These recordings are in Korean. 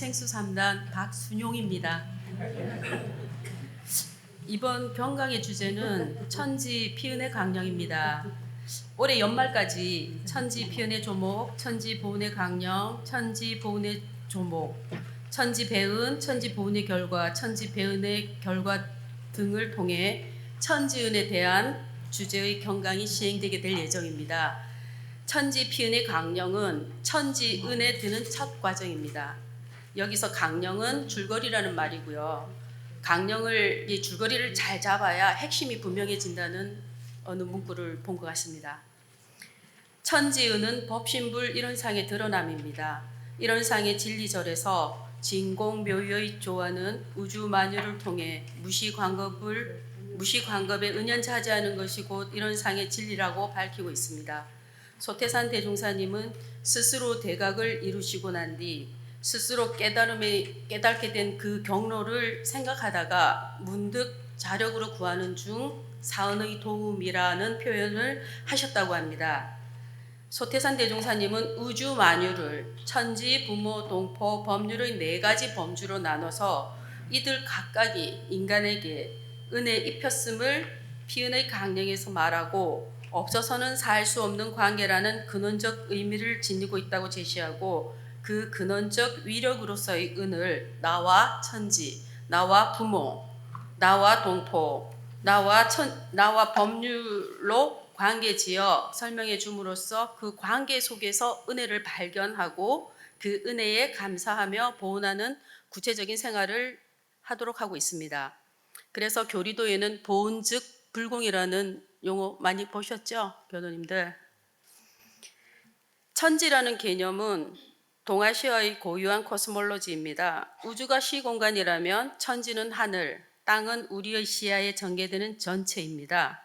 생수 3단 박순용입니다. 이번 경강의 주제는 천지 피은의 강령입니다. 올해 연말까지 천지 피은의 조목, 천지 보은의 강령, 천지 보은의 조목, 천지 배은, 천지 보은의 결과, 천지 배은의 결과 등을 통해 천지은에 대한 주제의 경강이 시행되게 될 예정입니다. 천지 피은의 강령은 천지은에 드는 첫 과정입니다. 여기서 강령은 줄거리라는 말이고요. 강령을, 이 줄거리를 잘 잡아야 핵심이 분명해진다는 어느 문구를 본 것 같습니다. 천지은은 법신불 일원상의 드러남입니다. 일원상의 진리절에서 진공묘유의 조화는 우주만유를 통해 무시관겁에 은연차지하는 것이 곧 일원상의 진리라고 밝히고 있습니다. 소태산 대종사님은 스스로 대각을 이루시고 난 뒤 스스로 깨닫게 된 그 경로를 생각하다가 문득 자력으로 구하는 중 사은의 도움이라는 표현을 하셨다고 합니다. 소태산 대종사님은 우주 만유를 천지, 부모, 동포, 법률의 4가지 범주로 나눠서 이들 각각이 인간에게 은혜 입혔음을 피은의 강령에서 말하고 없어서는 살 수 없는 관계라는 근원적 의미를 지니고 있다고 제시하고 그 근원적 위력으로서의 은을 나와 천지, 나와 부모, 나와 동포, 나와 법률로 관계지어 설명해 줌으로써 그 관계 속에서 은혜를 발견하고 그 은혜에 감사하며 보은하는 구체적인 생활을 하도록 하고 있습니다. 그래서 교리도에는 보은 즉 불공이라는 용어 많이 보셨죠? 교도님들. 천지라는 개념은 동아시아의 고유한 코스몰로지입니다. 우주가 시공간이라면 천지는 하늘, 땅은 우리의 시야에 전개되는 전체입니다.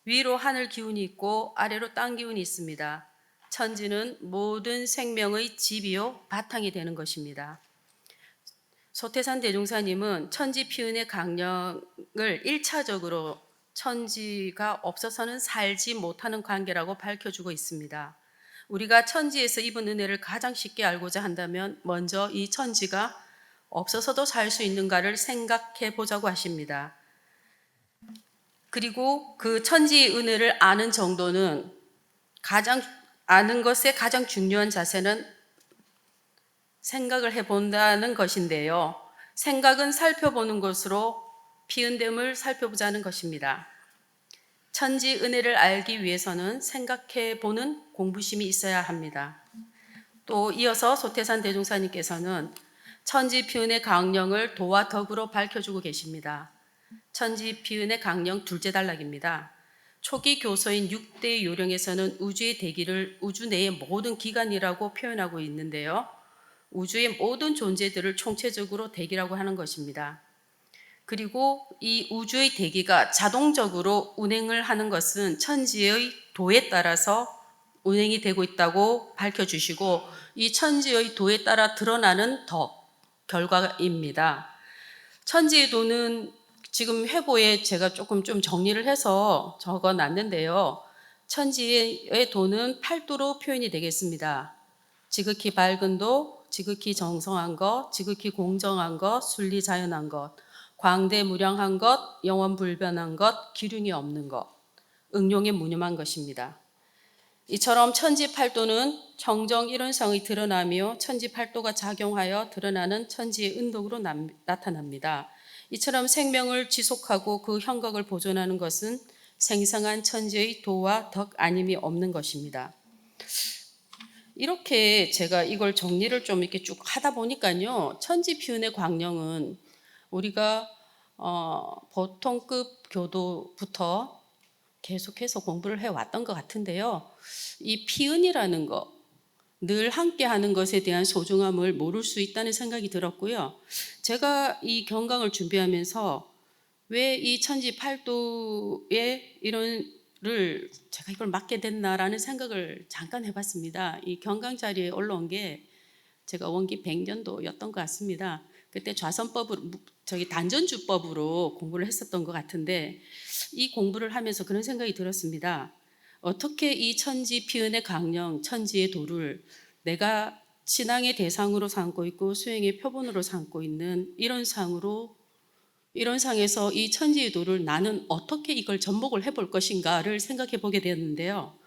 위로 하늘 기운이 있고 아래로 땅 기운이 있습니다. 천지는 모든 생명의 집이요 바탕이 되는 것입니다. 소태산 대종사님은 천지 피은의 강령을 1차적으로 천지가 없어서는 살지 못하는 관계라고 밝혀주고 있습니다. 우리가 천지에서 입은 은혜를 가장 쉽게 알고자 한다면 먼저 이 천지가 없어서도 살 수 있는가를 생각해 보자고 하십니다. 그리고 그 천지의 은혜를 아는 정도는 아는 것의 가장 중요한 자세는 생각을 해본다는 것인데요. 생각은 살펴보는 것으로 피은됨을 살펴보자는 것입니다. 천지 은혜를 알기 위해서는 생각해보는 공부심이 있어야 합니다. 또 이어서 소태산 대종사님께서는 천지 피은의 강령을 도와 덕으로 밝혀주고 계십니다. 천지 피은의 강령 둘째 단락입니다. 초기 교서인 6대 요령에서는 우주의 대기를 우주 내의 모든 기관이라고 표현하고 있는데요. 우주의 모든 존재들을 총체적으로 대기라고 하는 것입니다. 그리고 이 우주의 대기가 자동적으로 운행을 하는 것은 천지의 도에 따라서 운행이 되고 있다고 밝혀주시고 이 천지의 도에 따라 드러나는 덕, 결과입니다. 천지의 도는 지금 회보에 제가 조금 좀 정리를 해서 적어놨는데요. 천지의 도는 8도로 표현이 되겠습니다. 지극히 밝은 도, 지극히 정성한 것, 지극히 공정한 것, 순리자연한 것, 광대무량한 것, 영원불변한 것, 기륭이 없는 것, 응용에 무념한 것입니다. 이처럼 천지팔도는 정정일원상의 드러나며 천지팔도가 작용하여 드러나는 천지의 은덕으로 나타납니다. 이처럼 생명을 지속하고 그 형각을 보존하는 것은 생성한 천지의 도와 덕 아님이 없는 것입니다. 이렇게 제가 이걸 정리를 좀 이렇게 쭉 하다 보니까요. 천지 피은의 광령은 우리가 보통급 교도부터 계속해서 공부를 해왔던 것 같은데요. 이 피은이라는 거, 늘 함께하는 것에 대한 소중함을 모를 수 있다는 생각이 들었고요. 제가 이 경강을 준비하면서 왜 이 천지팔도의 이론을 제가 이걸 맡게 됐나라는 생각을 잠깐 해봤습니다. 이 경강 자리에 올라온 게 제가 원기 100년도였던 것 같습니다. 그때 좌선법으로 단전주법으로 공부를 했었던 것 같은데 이 공부를 하면서 그런 생각이 들었습니다. 어떻게 이 천지 피은의 강령, 천지의 도를 내가 신앙의 대상으로 삼고 있고 수행의 표본으로 삼고 있는 이런 상에서 이 천지의 도를 나는 어떻게 이걸 접목을 해볼 것인가를 생각해 보게 되었는데요.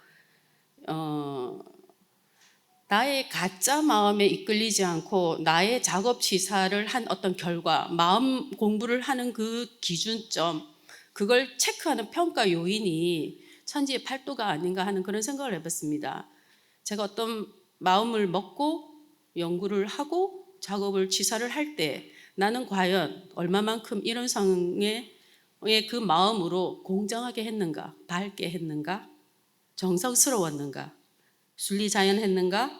나의 가짜 마음에 이끌리지 않고 나의 작업 시사를 한 어떤 결과, 마음 공부를 하는 그 기준점, 그걸 체크하는 평가 요인이 천지의 팔도가 아닌가 하는 그런 생각을 해봤습니다. 제가 어떤 마음을 먹고 연구를 하고 작업을 취사를 할 때 나는 과연 얼마만큼 이런 상의 그 마음으로 공정하게 했는가, 밝게 했는가, 정성스러웠는가, 순리자연했는가,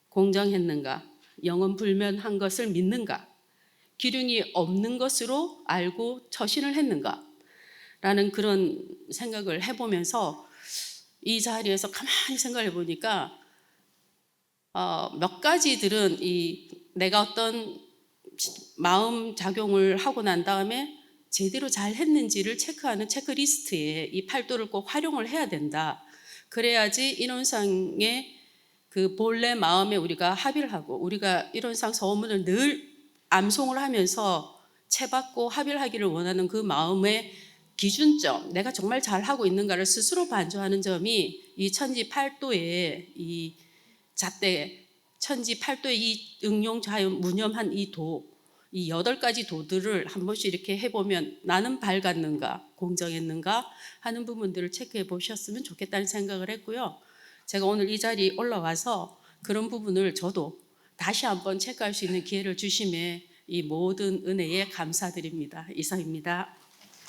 공정했는가, 영원불면한 것을 믿는가, 기륭이 없는 것으로 알고 처신을 했는가 라는 그런 생각을 해보면서 이 자리에서 가만히 생각해 보니까 몇 가지들은 내가 어떤 마음 작용을 하고 난 다음에 제대로 잘 했는지를 체크하는 체크리스트에 이 팔도를 꼭 활용을 해야 된다. 그래야지 인원상의 그 본래 마음에 우리가 합의를 하고, 우리가 인원상 서문을 늘 암송을 하면서 채받고 합의를 하기를 원하는 그 마음의 기준점, 내가 정말 잘하고 있는가를 스스로 반조하는 점이 이 천지 팔도의 이 잣대, 천지 팔도의 이 응용 자연 무념한 이 도, 이 8가지 도들을 한 번씩 이렇게 해보면 나는 밝았는가, 공정했는가 하는 부분들을 체크해 보셨으면 좋겠다는 생각을 했고요. 제가 오늘 이 자리에 올라와서 그런 부분을 저도 다시 한번 체크할 수 있는 기회를 주심에 이 모든 은혜에 감사드립니다. 이상입니다.